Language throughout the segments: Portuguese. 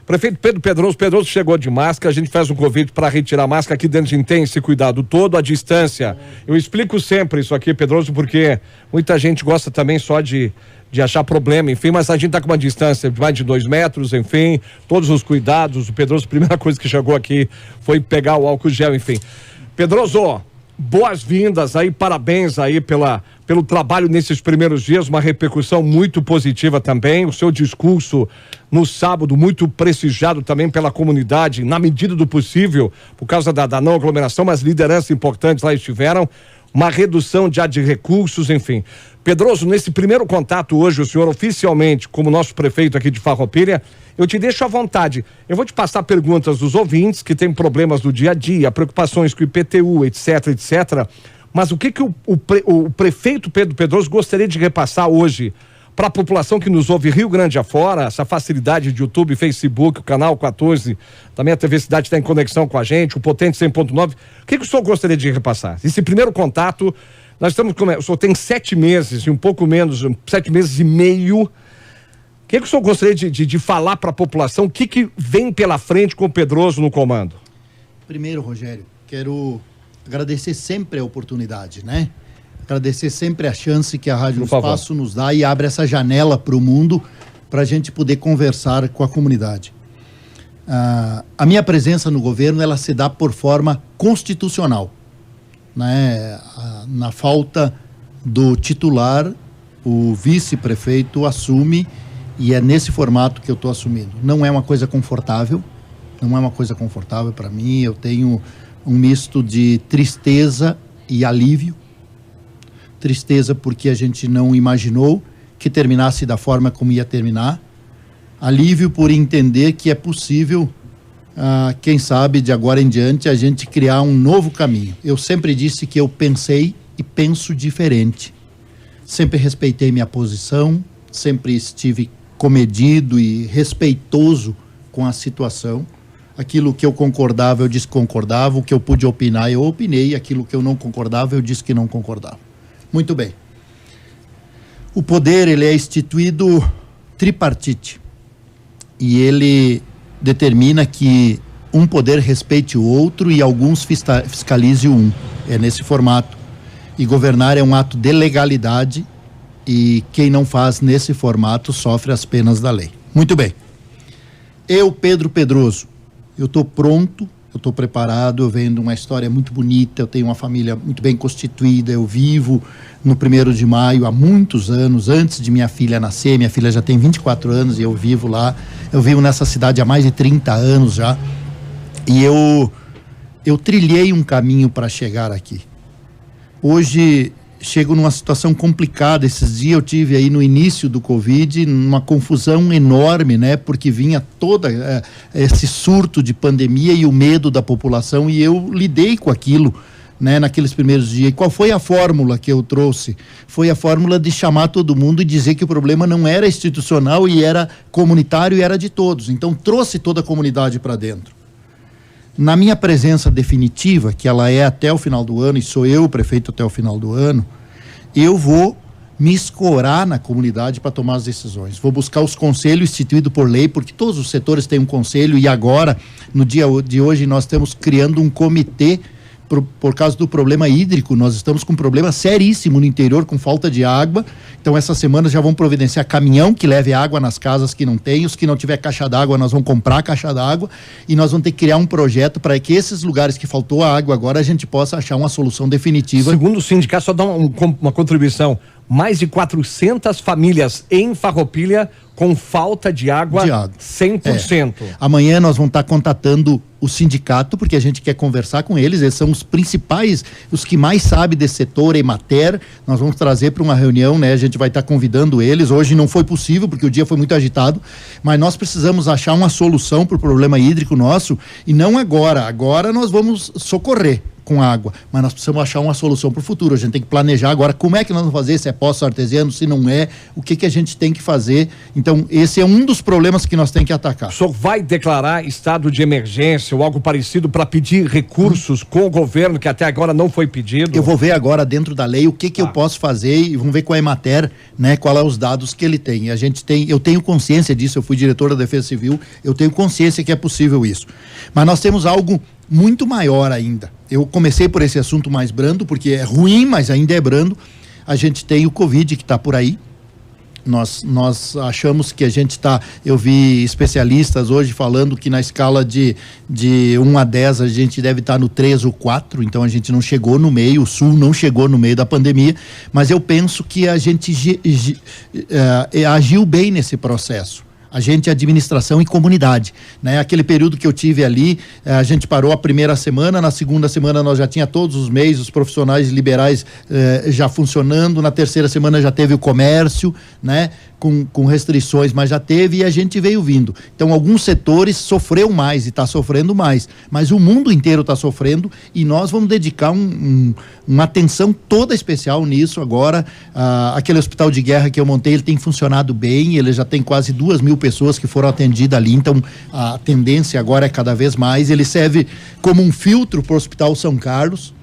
Prefeito Pedro Pedroso chegou de máscara, a gente faz um convite para retirar a máscara. Aqui dentro a gente tem esse cuidado todo, a distância. Eu explico sempre isso aqui, Pedroso, porque muita gente gosta também só de achar problema, enfim, mas a gente tá com uma distância de mais de 2 metros, enfim, todos os cuidados. O Pedroso, a primeira coisa que chegou aqui foi pegar o álcool gel, enfim. Pedroso, boas-vindas aí, parabéns aí pelo trabalho nesses primeiros dias, uma repercussão muito positiva também, o seu discurso no sábado muito prestigiado também pela comunidade, na medida do possível, por causa da não aglomeração, mas lideranças importantes lá estiveram, uma redução já de recursos, enfim. Pedroso, nesse primeiro contato hoje, o senhor oficialmente, como nosso prefeito aqui de Farroupilha, eu te deixo à vontade. Eu vou te passar perguntas dos ouvintes que têm problemas do dia a dia, preocupações com o IPTU, etc, etc. Mas o que o prefeito Pedro Pedroso gostaria de repassar hoje para a população que nos ouve Rio Grande afora, essa facilidade de YouTube, Facebook, o canal 14, também a TV Cidade está em conexão com a gente, o Potente 100.9. O que o senhor gostaria de repassar? Esse primeiro contato, nós estamos, o senhor tem 7 meses e um pouco menos, 7 meses e meio. O que o senhor gostaria de falar para a população? O que vem pela frente com o Pedroso no comando? Primeiro, Rogério, quero agradecer sempre a oportunidade, né? Agradecer sempre a chance que a Rádio Espaço nos dá e abre essa janela para o mundo para a gente poder conversar com a comunidade. A minha presença no governo, ela se dá por forma constitucional, né? Na falta do titular, o vice-prefeito assume, e é nesse formato que eu estou assumindo. Não é uma coisa confortável, para mim. Eu tenho um misto de tristeza e alívio. Tristeza porque a gente não imaginou que terminasse da forma como ia terminar. Alívio por entender que é possível, quem sabe, de agora em diante, a gente criar um novo caminho. Eu sempre disse que eu pensei e penso diferente. Sempre respeitei minha posição, sempre estive comedido e respeitoso com a situação. Aquilo que eu concordava, eu disse que concordava. O que eu pude opinar, eu opinei. Aquilo que eu não concordava, eu disse que não concordava. Muito bem. O poder, ele é instituído tripartite. E ele determina que um poder respeite o outro e alguns fiscalize o um. É nesse formato. E governar é um ato de legalidade, e quem não faz nesse formato sofre as penas da lei. Muito bem. Eu, Pedro Pedroso, eu estou pronto, eu estou preparado, eu venho de uma história muito bonita, eu tenho uma família muito bem constituída, eu vivo no 1º de maio há muitos anos, antes de minha filha nascer. Minha filha já tem 24 anos e eu vivo lá, eu vivo nessa cidade há mais de 30 anos já, e eu trilhei um caminho para chegar aqui. Hoje chego numa situação complicada. Esses dias eu tive aí no início do Covid uma confusão enorme, né? Porque vinha todo esse surto de pandemia e o medo da população, e eu lidei com aquilo, né, naqueles primeiros dias. E qual foi a fórmula que eu trouxe? Foi a fórmula de chamar todo mundo e dizer que o problema não era institucional e era comunitário e era de todos. Então trouxe toda a comunidade para dentro. Na minha presença definitiva, que ela é até o final do ano, e sou eu o prefeito até o final do ano, eu vou me escorar na comunidade para tomar as decisões. Vou buscar os conselhos instituídos por lei, porque todos os setores têm um conselho, e agora, no dia de hoje, nós estamos criando um comitê por causa do problema hídrico. Nós estamos com um problema seríssimo no interior, com falta de água. Então, essa semana já vão providenciar caminhão que leve água nas casas que não tem. Os que não tiver caixa d'água, nós vamos comprar caixa d'água, e nós vamos ter que criar um projeto para que esses lugares que faltou a água agora, a gente possa achar uma solução definitiva. Segundo o sindicato, só dá uma contribuição, mais de 400 famílias em Farroupilha com falta de água, 100%. Amanhã nós vamos estar contatando o sindicato, porque a gente quer conversar com eles. Eles são os principais, os que mais sabem desse setor, Emater. Nós vamos trazer para uma reunião, né? A gente vai estar convidando eles. Hoje não foi possível, porque o dia foi muito agitado, mas nós precisamos achar uma solução para o problema hídrico nosso, e não agora. Agora nós vamos socorrer, com água, mas nós precisamos achar uma solução para o futuro. A gente tem que planejar agora como é que nós vamos fazer, se é poço artesiano, se não é, o que a gente tem que fazer. Então, esse é um dos problemas que nós temos que atacar. O senhor vai declarar estado de emergência ou algo parecido para pedir recursos com o governo, que até agora não foi pedido? Eu vou ver agora dentro da lei o que eu posso fazer e vamos ver com a Emater, né, qual é os dados que ele tem. Eu tenho consciência disso, eu fui diretor da Defesa Civil, eu tenho consciência que é possível isso. Mas nós temos algo muito maior ainda. Eu comecei por esse assunto mais brando, porque é ruim, mas ainda é brando. A gente tem o Covid que está por aí. Nós achamos que a gente está... Eu vi especialistas hoje falando que na escala de 1 a 10 a gente deve estar no 3 ou 4, então a gente não chegou no meio, o Sul não chegou no meio da pandemia, mas eu penso que a gente agiu bem nesse processo. A gente, administração e comunidade, né? Aquele período que eu tive ali, a gente parou a primeira semana, na segunda semana nós já tinha todos os meios, os profissionais liberais já funcionando, na terceira semana já teve o comércio, né? Com restrições, mas já teve e a gente veio vindo. Então, alguns setores sofreu mais e está sofrendo mais, mas o mundo inteiro está sofrendo e nós vamos dedicar uma atenção toda especial nisso agora. Aquele hospital de guerra que eu montei, ele tem funcionado bem, ele já tem quase 2.000 pessoas que foram atendidas ali, então a tendência agora é cada vez mais. Ele serve como um filtro para o Hospital São Carlos,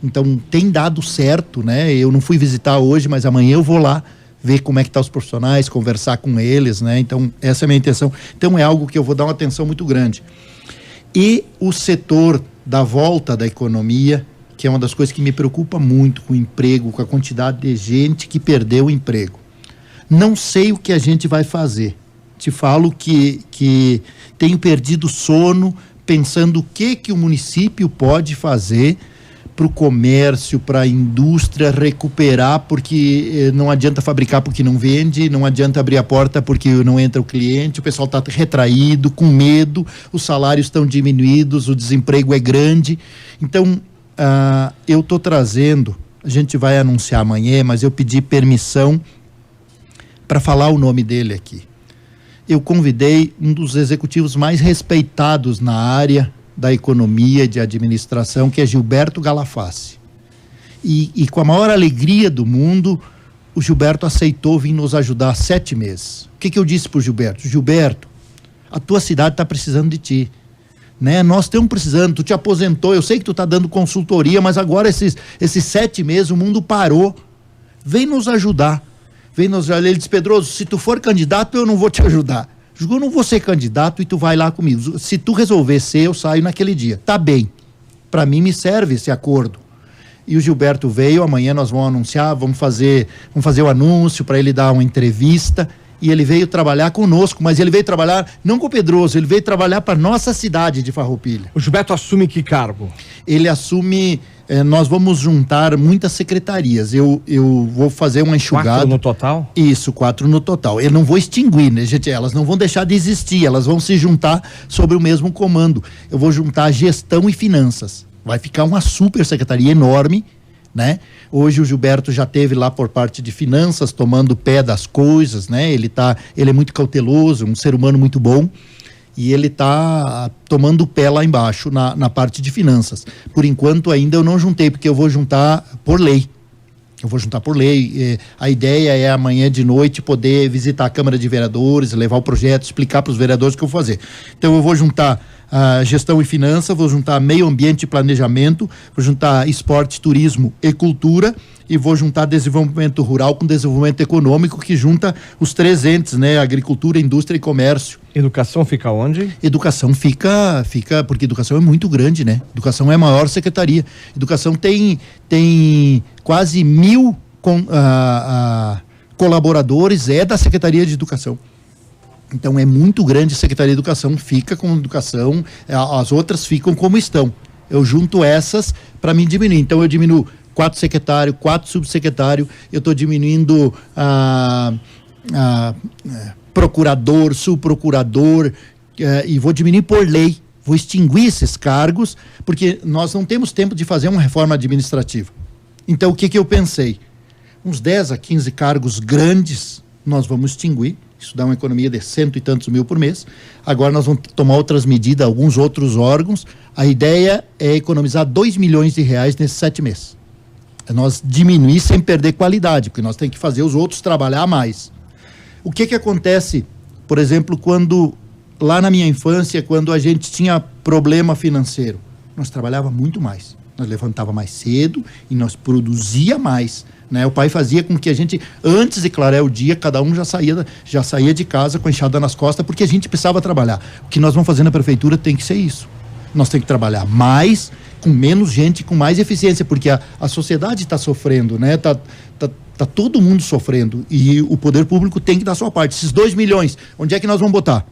então tem dado certo, né? Eu não fui visitar hoje, mas amanhã eu vou lá ver como é que estão os profissionais, conversar com eles, né? Então, essa é a minha intenção. Então, é algo que eu vou dar uma atenção muito grande. E o setor da volta da economia, que é uma das coisas que me preocupa muito, com o emprego, com a quantidade de gente que perdeu o emprego. Não sei o que a gente vai fazer. Te falo que tenho perdido sono pensando o que o município pode fazer para o comércio, para a indústria recuperar, porque não adianta fabricar porque não vende, não adianta abrir a porta porque não entra o cliente, o pessoal está retraído, com medo, os salários estão diminuídos, o desemprego é grande. Então, eu estou trazendo, a gente vai anunciar amanhã, mas eu pedi permissão para falar o nome dele aqui. Eu convidei um dos executivos mais respeitados na área da economia e de administração, que é Gilberto Galafassi. E com a maior alegria do mundo, o Gilberto aceitou vir nos ajudar há 7 meses. O que eu disse para o Gilberto? Gilberto, a tua cidade está precisando de ti. Né? Nós estamos precisando, tu te aposentou, eu sei que tu está dando consultoria, mas agora esses 7 meses o mundo parou. Vem nos ajudar. Ele disse, Pedroso, se tu for candidato, eu não vou te ajudar. Eu não vou ser candidato e tu vai lá comigo. Se tu resolver ser, eu saio naquele dia. Tá bem. Para mim me serve esse acordo. E o Gilberto veio, amanhã nós vamos anunciar, vamos fazer o anúncio para ele dar uma entrevista. E ele veio trabalhar conosco, mas ele veio trabalhar não com o Pedroso, ele veio trabalhar para nossa cidade de Farroupilha. O Gilberto assume que cargo? Ele assume, nós vamos juntar muitas secretarias. Eu vou fazer uma enxugada. 4 no total? Isso, 4 no total. Eu não vou extinguir, né, gente? Elas não vão deixar de existir, elas vão se juntar sobre o mesmo comando. Eu vou juntar gestão e finanças. Vai ficar uma super secretaria enorme, né? Hoje o Gilberto já teve lá por parte de finanças, tomando pé das coisas, né? Ele é muito cauteloso, um ser humano muito bom, e ele está tomando pé lá embaixo na parte de finanças. Por enquanto ainda eu não juntei, porque eu vou juntar por lei. A ideia é amanhã de noite poder visitar a Câmara de Vereadores, levar o projeto, explicar para os vereadores o que eu vou fazer. Então eu vou juntar gestão e finanças, vou juntar meio ambiente e planejamento, vou juntar esporte, turismo e cultura, e vou juntar desenvolvimento rural com desenvolvimento econômico, que junta os 3 entes, né? Agricultura, indústria e comércio. Educação fica onde? Educação fica, porque educação é muito grande, né? Educação é a maior secretaria. Educação tem quase 1.000 colaboradores, é da Secretaria de Educação. Então é muito grande a Secretaria de Educação, fica com educação, as outras ficam como estão. Eu junto essas para me diminuir. Então eu diminuo 4 secretários, 4 subsecretários, eu estou diminuindo procurador, subprocurador, e vou diminuir por lei. Vou extinguir esses cargos, porque nós não temos tempo de fazer uma reforma administrativa. Então o que eu pensei? Uns 10 a 15 cargos grandes nós vamos extinguir. Isso dá uma economia de 100 e tantos mil por mês. Agora nós vamos tomar outras medidas, alguns outros órgãos. A ideia é economizar 2 milhões de reais nesses 7 meses. É nós diminuir sem perder qualidade, porque nós temos que fazer os outros trabalhar mais. O que acontece, por exemplo, quando, lá na minha infância, quando a gente tinha problema financeiro? Nós trabalhava muito mais. Nós levantava mais cedo e nós produzia mais. Né? O pai fazia com que a gente, antes de clarear o dia, cada um já saía de casa com a enxada nas costas, porque a gente precisava trabalhar. O que nós vamos fazer na prefeitura tem que ser isso. Nós temos que trabalhar mais, com menos gente, com mais eficiência, porque a sociedade está sofrendo, né? Tá todo mundo sofrendo, e o poder público tem que dar a sua parte. Esses 2 milhões, onde é que nós vamos botar?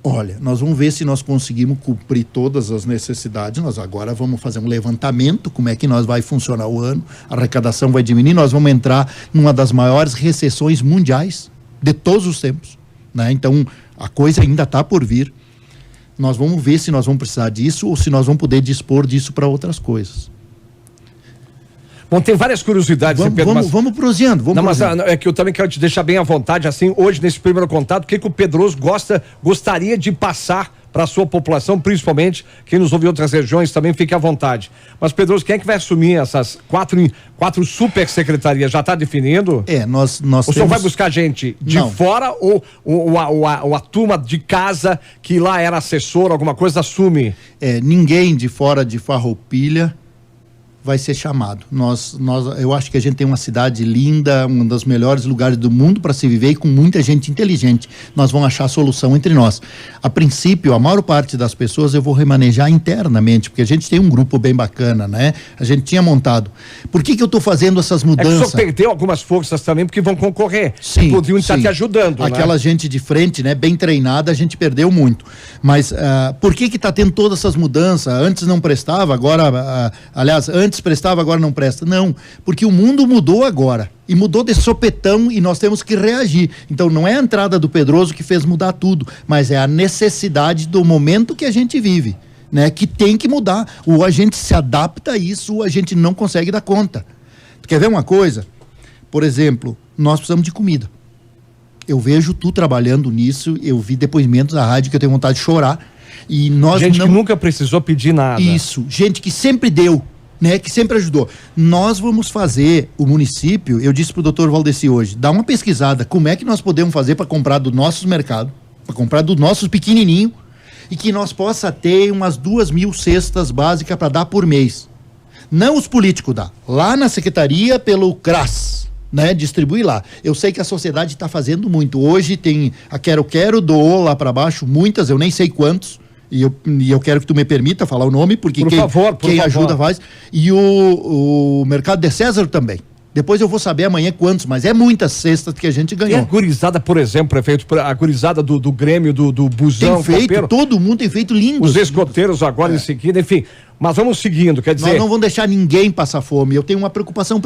Olha, nós vamos ver se nós conseguimos cumprir todas as necessidades. Nós agora vamos fazer um levantamento, como é que nós vai funcionar o ano, a arrecadação vai diminuir, nós vamos entrar numa das maiores recessões mundiais de todos os tempos, né? Então, a coisa ainda está por vir. Nós vamos ver se nós vamos precisar disso ou se nós vamos poder dispor disso para outras coisas. Bom, tem várias curiosidades, Pedro. Vamos prosseando. Mas é que eu também quero te deixar bem à vontade, assim, hoje, nesse primeiro contato, o que o Pedroso gostaria de passar para a sua população, principalmente quem nos ouve em outras regiões, também fique à vontade. Mas, Pedroso, quem é que vai assumir essas quatro super secretarias? Já está definindo? Nós o senhor vai buscar gente de fora ou a turma de casa que lá era assessor, alguma coisa, assume? Ninguém de fora de Farroupilha vai ser chamado. Eu acho que a gente tem uma cidade linda, um dos melhores lugares do mundo para se viver e com muita gente inteligente. Nós vamos achar a solução entre nós. A princípio, a maior parte das pessoas eu vou remanejar internamente, porque a gente tem um grupo bem bacana, né? A gente tinha montado. Por que eu estou fazendo essas mudanças? O senhor perdeu algumas forças também, porque vão concorrer. Sim, podiam estar te ajudando, aquela gente de frente, né? Bem treinada, a gente perdeu muito. Mas por que está tendo todas essas mudanças? Antes não prestava, agora, aliás, antes prestava, agora não presta. Não, porque o mundo mudou agora. E mudou de sopetão e nós temos que reagir. Então não é a entrada do Pedroso que fez mudar tudo, mas é a necessidade do momento que a gente vive, né? Que tem que mudar. Ou a gente se adapta a isso, ou a gente não consegue dar conta. Tu quer ver uma coisa? Por exemplo, nós precisamos de comida. Eu vejo tu trabalhando nisso, eu vi depoimentos na rádio que eu tenho vontade de chorar. E nós gente que nunca precisou pedir nada. Isso, gente que sempre deu, né, que sempre ajudou. Nós vamos fazer, o município, eu disse pro doutor Valdeci hoje, dá uma pesquisada, como é que nós podemos fazer para comprar do nossos mercado, para comprar dos nossos pequenininho, e que nós possa ter umas 2.000 cestas básicas para dar por mês. Não os políticos dá, lá na secretaria pelo CRAS, né, distribui lá. Eu sei que a sociedade está fazendo muito. Hoje tem a Quero doou lá para baixo, muitas, eu nem sei quantos, e eu quero que tu me permita falar o nome, porque quem ajuda faz. E o Mercado de César também. Depois eu vou saber amanhã quantos, mas é muitas cestas que a gente ganhou. E a gurizada, por exemplo, prefeito, a gurizada do Grêmio, do Busão, tem feito, copeiro, todo mundo tem feito lindo. Os escoteiros agora em seguida, enfim. Mas vamos seguindo, quer dizer... Nós não vamos deixar ninguém passar fome. Eu tenho uma preocupação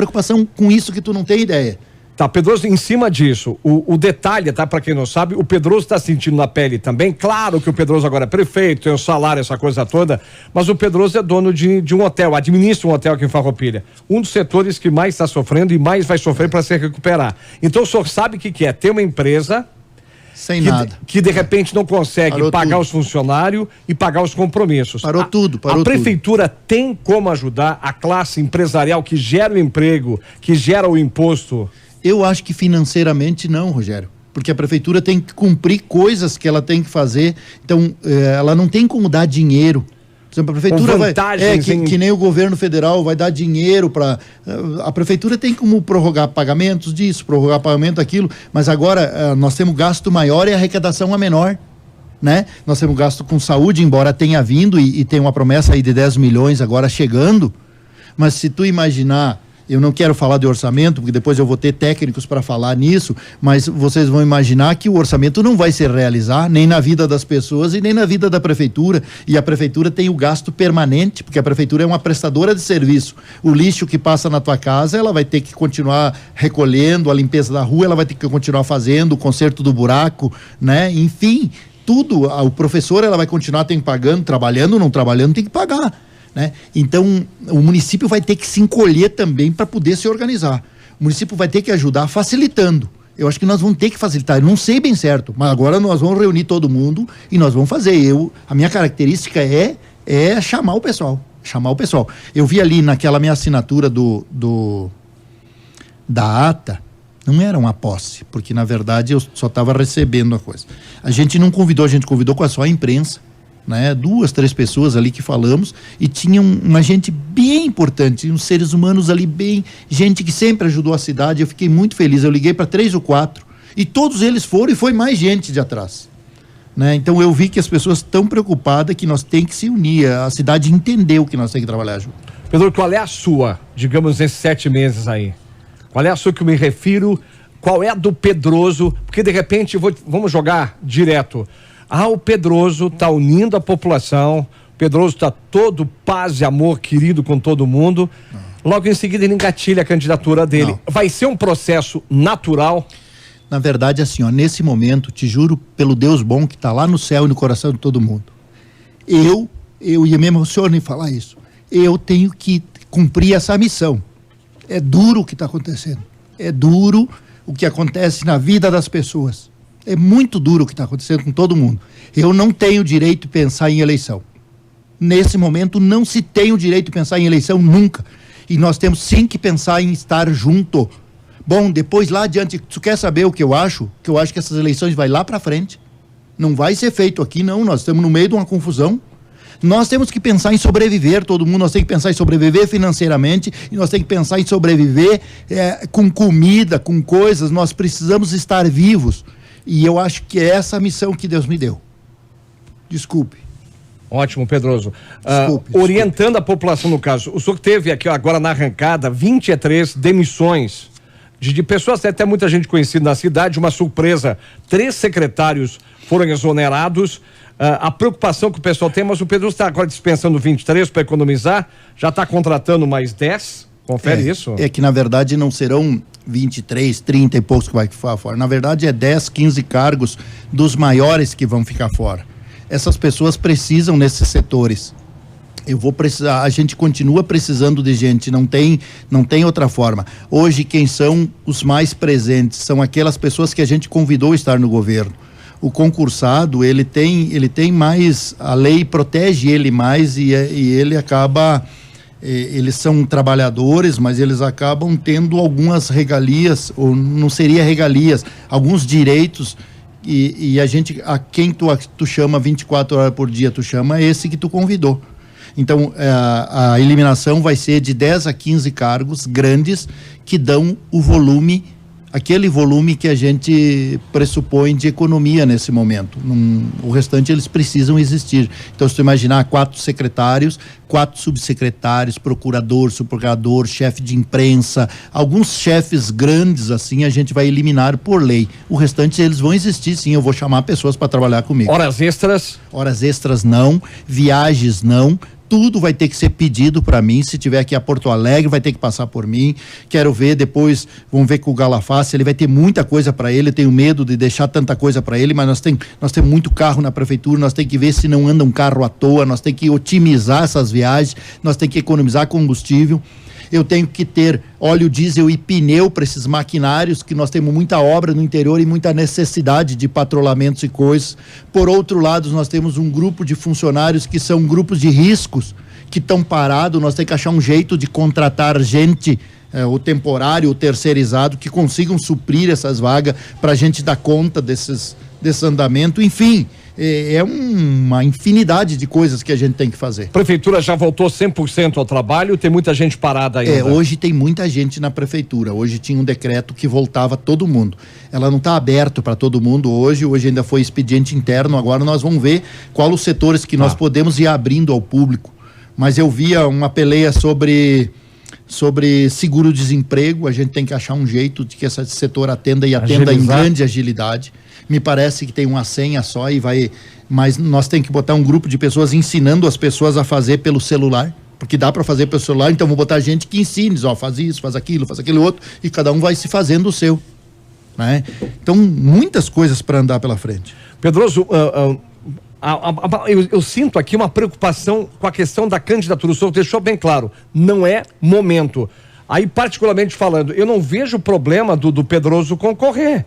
com isso que tu não tem ideia. Tá, Pedroso, em cima disso, o detalhe, tá, pra quem não sabe, o Pedroso tá sentindo na pele também, claro que o Pedroso agora é prefeito, tem o salário, essa coisa toda, mas o Pedroso é dono de um hotel, administra um hotel aqui em Farroupilha, um dos setores que mais está sofrendo e mais vai sofrer para se recuperar. Então o senhor sabe o que é ter uma empresa sem nada, que de repente não consegue pagar os funcionários e pagar os compromissos. Parou tudo. A prefeitura tem como ajudar a classe empresarial que gera o emprego, que gera o imposto? Eu acho que financeiramente não, Rogério, porque a prefeitura tem que cumprir coisas que ela tem que fazer, então ela não tem como dar dinheiro. Por exemplo, a prefeitura que nem o governo federal vai dar dinheiro para... A prefeitura tem como prorrogar pagamentos disso, prorrogar pagamento daquilo, mas agora nós temos gasto maior e a arrecadação é menor, né? Nós temos gasto com saúde, embora tenha vindo e tem uma promessa aí de 10 milhões agora chegando, mas se tu imaginar... Eu não quero falar de orçamento, porque depois eu vou ter técnicos para falar nisso, mas vocês vão imaginar que o orçamento não vai se realizar nem na vida das pessoas e nem na vida da prefeitura. E a prefeitura tem o gasto permanente, porque a prefeitura é uma prestadora de serviço. O lixo que passa na tua casa, ela vai ter que continuar recolhendo, a limpeza da rua, ela vai ter que continuar fazendo, o conserto do buraco, né? Enfim, tudo. O professor, ela vai continuar pagando, trabalhando, não trabalhando, tem que pagar. Né? Então, o município vai ter que se encolher também para poder se organizar. O município vai ter que ajudar facilitando. Eu acho que nós vamos ter que facilitar. Eu não sei bem certo, mas agora nós vamos reunir todo mundo e nós vamos fazer. A minha característica é chamar o pessoal. Eu vi ali naquela minha assinatura da ata, não era uma posse, porque na verdade eu só estava recebendo a coisa. A gente não convidou, a gente convidou com só a imprensa, né? 2, 3 pessoas ali que falamos, e tinha uma gente bem importante, uns seres humanos ali gente que sempre ajudou a cidade. Eu fiquei muito feliz. Eu liguei para 3 ou 4 e todos eles foram, e foi mais gente de atrás, né? Então eu vi que as pessoas estão preocupadas, que nós temos que se unir, a cidade entendeu que nós temos que trabalhar junto. Pedro, qual é a sua, digamos, nesses 7 meses aí? Qual é a sua que eu me refiro? Qual é a do Pedroso? Porque de repente vamos jogar direto. O Pedroso está unindo a população, o Pedroso está todo paz e amor, querido com todo mundo. Logo em seguida ele engatilha a candidatura dele. Não. Vai ser um processo natural? Na verdade, assim, nesse momento, te juro pelo Deus bom que está lá no céu e no coração de todo mundo, eu me emociono em falar isso, eu tenho que cumprir essa missão. É duro o que está acontecendo, é duro o que acontece na vida das pessoas. É muito duro o que está acontecendo com todo mundo. Eu não tenho direito de pensar em eleição. Nesse momento, não se tem o direito de pensar em eleição nunca. E nós temos sim que pensar em estar junto. Bom, depois lá adiante, tu quer saber o que eu acho? Que eu acho que essas eleições vai lá para frente. Não vai ser feito aqui, não. Nós estamos no meio de uma confusão. Nós temos que pensar em sobreviver, todo mundo. Nós temos que pensar em sobreviver financeiramente, e nós temos que pensar em sobreviver com comida, com coisas. Nós precisamos estar vivos. E eu acho que é essa a missão que Deus me deu. Desculpe. Ótimo, Pedroso. Orientando a população no caso, o senhor teve aqui agora na arrancada 23 demissões de pessoas, até muita gente conhecida na cidade, uma surpresa, 3 secretários foram exonerados. A preocupação que o pessoal tem, mas o Pedroso está agora dispensando 23 para economizar, já está contratando mais 10, confere isso? É que na verdade não serão 23, 30 e poucos que vai ficar fora. Na verdade é 10, 15 cargos dos maiores que vão ficar fora. Essas pessoas precisam nesses setores. Eu vou precisar, a gente continua precisando de gente, não tem outra forma. Hoje quem são os mais presentes são aquelas pessoas que a gente convidou a estar no governo. O concursado, ele tem mais, a lei protege ele mais e ele acaba... Eles são trabalhadores, mas eles acabam tendo algumas regalias, ou não seria regalias, alguns direitos, e a quem tu chama 24 horas por dia, tu chama esse que tu convidou. Então a eliminação vai ser de 10 a 15 cargos grandes que dão o volume, aquele volume que a gente pressupõe de economia nesse momento. O restante eles precisam existir. Então, se tu imaginar 4 secretários, 4 subsecretários, procurador, subprocurador, chefe de imprensa, alguns chefes grandes assim a gente vai eliminar por lei. O restante eles vão existir sim, eu vou chamar pessoas para trabalhar comigo. Horas extras? Horas extras não, viagens não. Tudo vai ter que ser pedido para mim. Se tiver aqui a Porto Alegre, vai ter que passar por mim. Quero ver depois, vamos ver com o Galafaz, ele vai ter muita coisa para ele. Eu tenho medo de deixar tanta coisa para ele, mas nós temos muito carro na prefeitura, nós temos que ver se não anda um carro à toa, nós temos que otimizar essas viagens, nós temos que economizar combustível. Eu tenho que ter óleo diesel e pneu para esses maquinários, que nós temos muita obra no interior e muita necessidade de patrulhamentos e coisas. Por outro lado, nós temos um grupo de funcionários que são grupos de riscos, que estão parados. Nós temos que achar um jeito de contratar gente, o temporário, o terceirizado, que consigam suprir essas vagas para a gente dar conta desse andamento. Enfim, é uma infinidade de coisas que a gente tem que fazer. A prefeitura já voltou 100% ao trabalho, tem muita gente parada ainda. Hoje tem muita gente na prefeitura. Hoje tinha um decreto que voltava todo mundo. Ela não está aberta para todo mundo hoje ainda foi expediente interno. Agora nós vamos ver quais os setores que nós podemos ir abrindo ao público. Mas eu via uma peleia sobre seguro-desemprego. A gente tem que achar um jeito de que esse setor atenda em grande agilidade. Me parece que tem uma senha só mas nós temos que botar um grupo de pessoas ensinando as pessoas a fazer pelo celular, porque dá para fazer pelo celular. Então vou botar gente que ensine, faz isso, faz aquilo outro, e cada um vai se fazendo o seu, né? Então muitas coisas para andar pela frente. Pedroso, eu sinto aqui uma preocupação com a questão da candidatura. O senhor deixou bem claro, não é momento. Aí, particularmente falando, eu não vejo problema do Pedroso concorrer.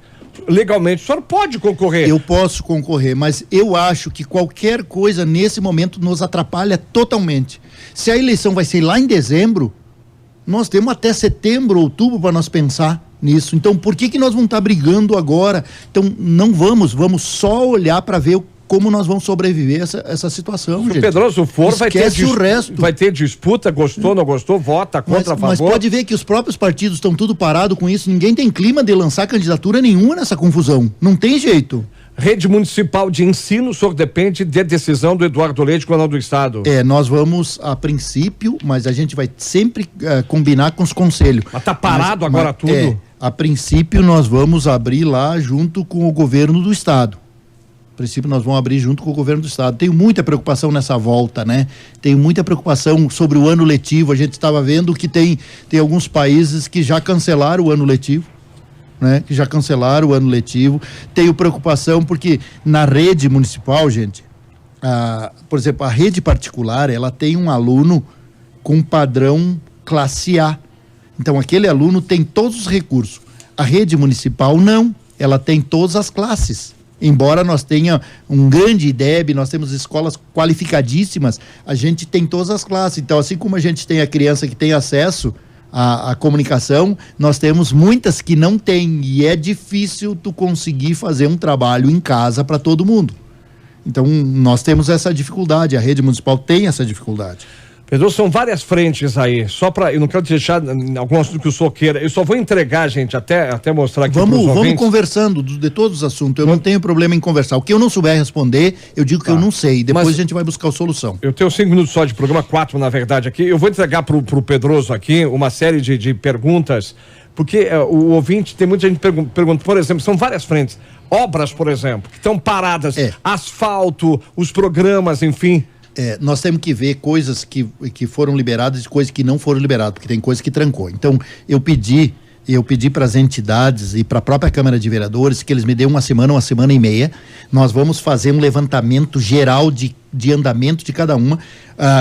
Legalmente, o senhor pode concorrer. Eu posso concorrer, mas eu acho que qualquer coisa nesse momento nos atrapalha totalmente. Se a eleição vai ser lá em dezembro, nós temos até setembro, outubro para nós pensar nisso. Então, por que nós vamos estar brigando agora? Então, não vamos só olhar para ver como nós vamos sobreviver essa situação, gente. Se o Pedroso for, vai ter disputa, gostou, não gostou, vota contra, a favor. Mas pode ver que os próprios partidos estão tudo parado com isso, ninguém tem clima de lançar candidatura nenhuma nessa confusão, não tem jeito. Rede Municipal de Ensino, o senhor depende de decisão do Eduardo Leite, governador do Estado. Nós vamos a princípio, mas a gente vai sempre combinar com os conselhos. Mas tá parado agora tudo? A princípio nós vamos abrir lá junto com o governo do Estado. A princípio nós vamos abrir junto com o governo do Estado. Tenho muita preocupação nessa volta, né? Tenho muita preocupação sobre o ano letivo. A gente estava vendo que tem alguns países que já cancelaram o ano letivo, né? Que já cancelaram o ano letivo. Tenho preocupação porque na rede municipal, gente, por exemplo, a rede particular, ela tem um aluno com padrão classe A. Então aquele aluno tem todos os recursos. A rede municipal não, ela tem todas as classes. Embora nós tenha um grande IDEB, nós temos escolas qualificadíssimas, a gente tem todas as classes. Então, assim como a gente tem a criança que tem acesso à comunicação, nós temos muitas que não têm, e é difícil tu conseguir fazer um trabalho em casa para todo mundo. Então, nós temos essa dificuldade, a rede municipal tem essa dificuldade. Pedro, são várias frentes aí, eu não quero deixar algum assunto que o senhor queira, eu só vou entregar, gente, até mostrar aqui Vamos conversando de todos os assuntos, eu não tenho problema em conversar, o que eu não souber responder, eu digo que eu não sei, depois a gente vai buscar a solução. Eu tenho 5 minutos só de programa, 4 na verdade aqui, eu vou entregar pro Pedroso aqui uma série de perguntas, porque o ouvinte, tem muita gente pergunta, por exemplo, são várias frentes, obras, por exemplo, que estão paradas, asfalto, os programas, enfim... Nós temos que ver coisas que foram liberadas e coisas que não foram liberadas, porque tem coisas que trancou. Então, eu pedi para as entidades e para a própria Câmara de Vereadores que eles me dêem uma semana e meia. Nós vamos fazer um levantamento geral de andamento de cada uma.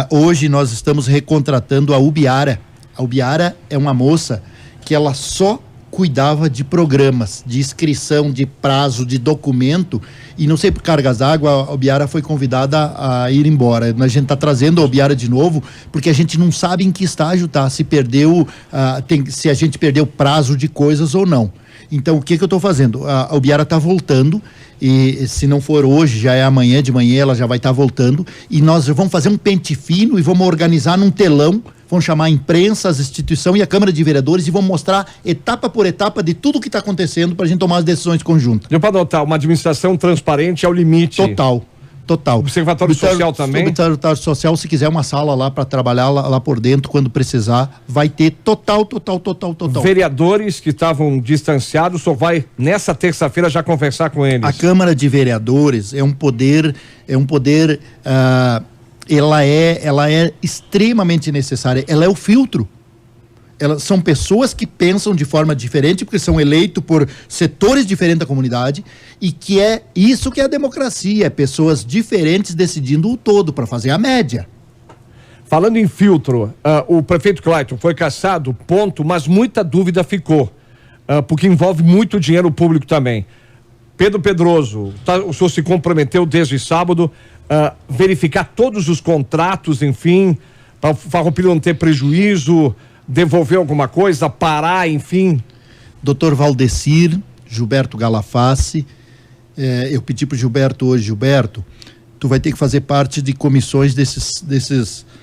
Hoje nós estamos recontratando a Ubiara. A Ubiara é uma moça que ela só cuidava de programas, de inscrição, de prazo, de documento, e não sei por cargas d'água, a Ubiara foi convidada a ir embora. A gente está trazendo a Ubiara de novo, porque a gente não sabe em que estágio está, se a gente perdeu prazo de coisas ou não. Então, o que eu estou fazendo? A Ubiara está voltando, e se não for hoje, já é amanhã, de manhã ela já vai estar voltando, e nós vamos fazer um pente fino e vamos organizar num telão, vamos chamar a imprensa, as instituições e a Câmara de Vereadores e vamos mostrar etapa por etapa de tudo o que está acontecendo para a gente tomar as decisões conjuntas. Deu para notar, uma administração transparente ao limite. Total. Observatório social também? Observatório social, se quiser uma sala lá para trabalhar lá por dentro, quando precisar, vai ter total. Vereadores que estavam distanciados, só vai nessa terça-feira já conversar com eles. A Câmara de Vereadores é um poder, ela é extremamente necessária, ela é o filtro. Elas são pessoas que pensam de forma diferente, porque são eleitos por setores diferentes da comunidade, e que é isso que é a democracia, é pessoas diferentes decidindo o todo para fazer a média. Falando em filtro, o prefeito Clayton foi cassado, ponto, mas muita dúvida ficou, porque envolve muito dinheiro público também. Pedro Pedroso, o senhor se comprometeu desde sábado verificar todos os contratos, enfim, para o Farroupilha não ter prejuízo, devolver alguma coisa, parar, enfim. Dr. Valdecir, Gilberto Galafassi, eu pedi para o Gilberto hoje, Gilberto, tu vai ter que fazer parte de comissões dessas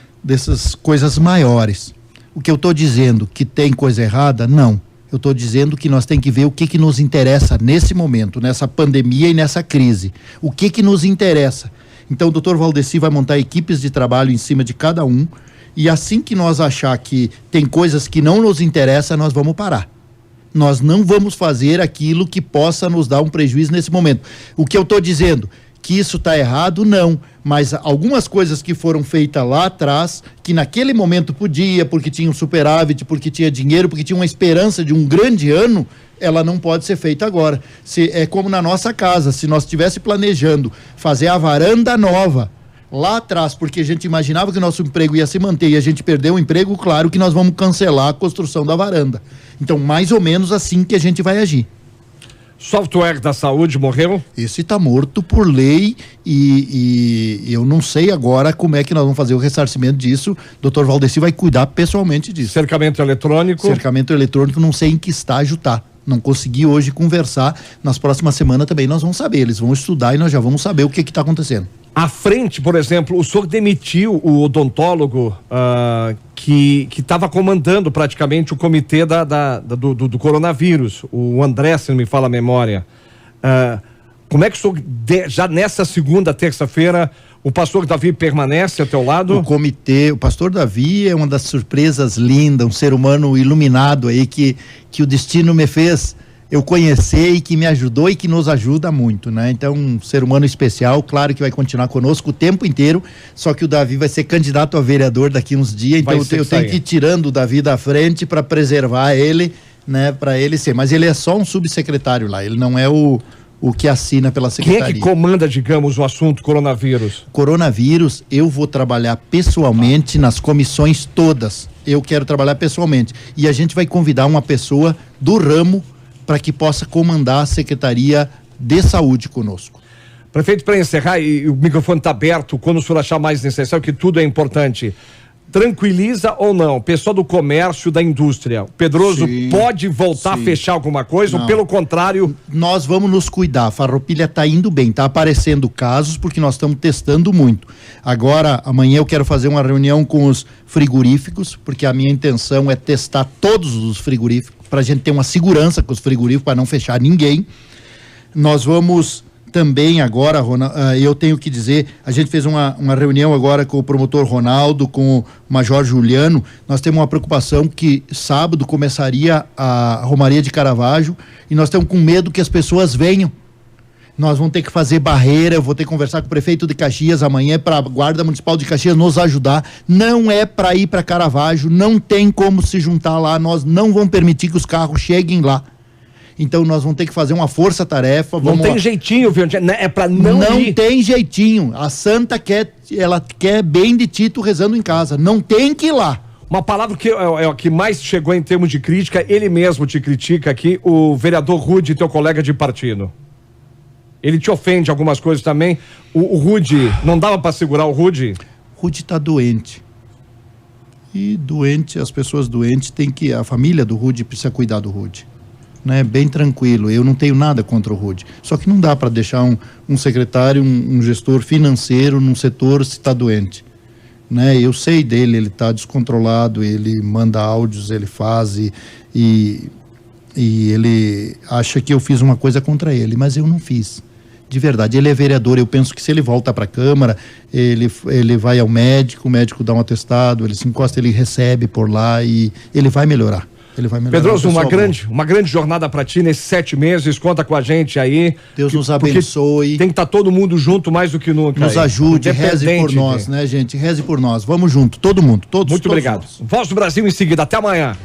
coisas maiores. O que eu estou dizendo, que tem coisa errada? Não. Eu estou dizendo que nós temos que ver o que nos interessa nesse momento, nessa pandemia e nessa crise. O que nos interessa? Então o doutor Valdecir vai montar equipes de trabalho em cima de cada um, e assim que nós achar que tem coisas que não nos interessam, nós vamos parar. Nós não vamos fazer aquilo que possa nos dar um prejuízo nesse momento. O que eu estou dizendo, que isso está errado, não. Mas algumas coisas que foram feitas lá atrás, que naquele momento podia, porque tinha um superávit, porque tinha dinheiro, porque tinha uma esperança de um grande ano, ela não pode ser feita agora. É como na nossa casa, se nós estivéssemos planejando fazer a varanda nova, lá atrás, porque a gente imaginava que o nosso emprego ia se manter e a gente perdeu o emprego, claro que nós vamos cancelar a construção da varanda. Então, mais ou menos assim que a gente vai agir. Software da saúde morreu? Esse está morto por lei e eu não sei agora como é que nós vamos fazer o ressarcimento disso. O Dr. Valdeci vai cuidar pessoalmente disso. Cercamento eletrônico? Cercamento eletrônico, não sei em que estágio está. Não consegui hoje conversar. Nas próximas semanas também nós vamos saber. Eles vão estudar e nós já vamos saber o que está acontecendo. À frente, por exemplo, o senhor demitiu o odontólogo que estava comandando praticamente o comitê do coronavírus, o André, se não me fala a memória. Como é que o senhor, já nessa segunda, terça-feira, o pastor Davi permanece ao teu lado? O pastor Davi é uma das surpresas lindas, um ser humano iluminado aí que o destino me fez eu conhecer e que me ajudou e que nos ajuda muito, né? Então, um ser humano especial, claro que vai continuar conosco o tempo inteiro, só que o Davi vai ser candidato a vereador daqui uns dias, então eu tenho que ir tirando o Davi da frente para preservar ele, né? Para ele ser, mas ele é só um subsecretário lá, ele não é o que assina pela secretaria. Quem é que comanda, digamos, o assunto coronavírus? Coronavírus, eu vou trabalhar pessoalmente nas comissões todas, eu quero trabalhar pessoalmente, e a gente vai convidar uma pessoa do ramo para que possa comandar a Secretaria de Saúde conosco. Prefeito, para encerrar, e o microfone está aberto, quando o senhor achar mais necessário, que tudo é importante, tranquiliza ou não, pessoal do comércio, da indústria, o Pedroso pode voltar a fechar alguma coisa, ou pelo contrário? Nós vamos nos cuidar, a Farroupilha está indo bem, está aparecendo casos, porque nós estamos testando muito. Agora, amanhã eu quero fazer uma reunião com os frigoríficos, porque a minha intenção é testar todos os frigoríficos, para a gente ter uma segurança com os frigoríficos, para não fechar ninguém. Nós vamos também agora, eu tenho que dizer, a gente fez uma reunião agora com o promotor Ronaldo, com o Major Juliano, nós temos uma preocupação que sábado começaria a Romaria de Caravaggio e nós estamos com medo que as pessoas venham. Nós vamos ter que fazer barreira, eu vou ter que conversar com o prefeito de Caxias amanhã para a Guarda Municipal de Caxias nos ajudar. Não é para ir para Caravaggio, não tem como se juntar lá, nós não vamos permitir que os carros cheguem lá. Então nós vamos ter que fazer uma força-tarefa. Não tem jeitinho, viu? É para não ir. Não tem jeitinho. A Santa ela quer bem de ti tu rezando em casa. Não tem que ir lá. Uma palavra que é o que mais chegou em termos de crítica, ele mesmo te critica aqui, o vereador Rude, teu colega de partido. Ele te ofende algumas coisas também. O Rude, não dava para segurar o Rude? Rude está doente. E doente, as pessoas doentes a família do Rude precisa cuidar do Rude. Né? Bem tranquilo, eu não tenho nada contra o Rude. Só que não dá para deixar um secretário, um gestor financeiro num setor se está doente. Né? Eu sei dele, ele está descontrolado, ele manda áudios, ele faz e ele acha que eu fiz uma coisa contra ele, mas eu não fiz. De verdade, ele é vereador, eu penso que se ele volta para a Câmara, ele vai ao médico, o médico dá um atestado, ele se encosta, ele recebe por lá e ele vai melhorar. Pedroso, uma grande jornada para ti nesses 7 meses, conta com a gente aí. Deus nos abençoe. Tem que estar todo mundo junto mais do que nunca. Nos ajude, reze por nós, né, gente? Reze por nós. Vamos junto, todo mundo, todos. Muito obrigado. Nós. Voz do Brasil em seguida, até amanhã.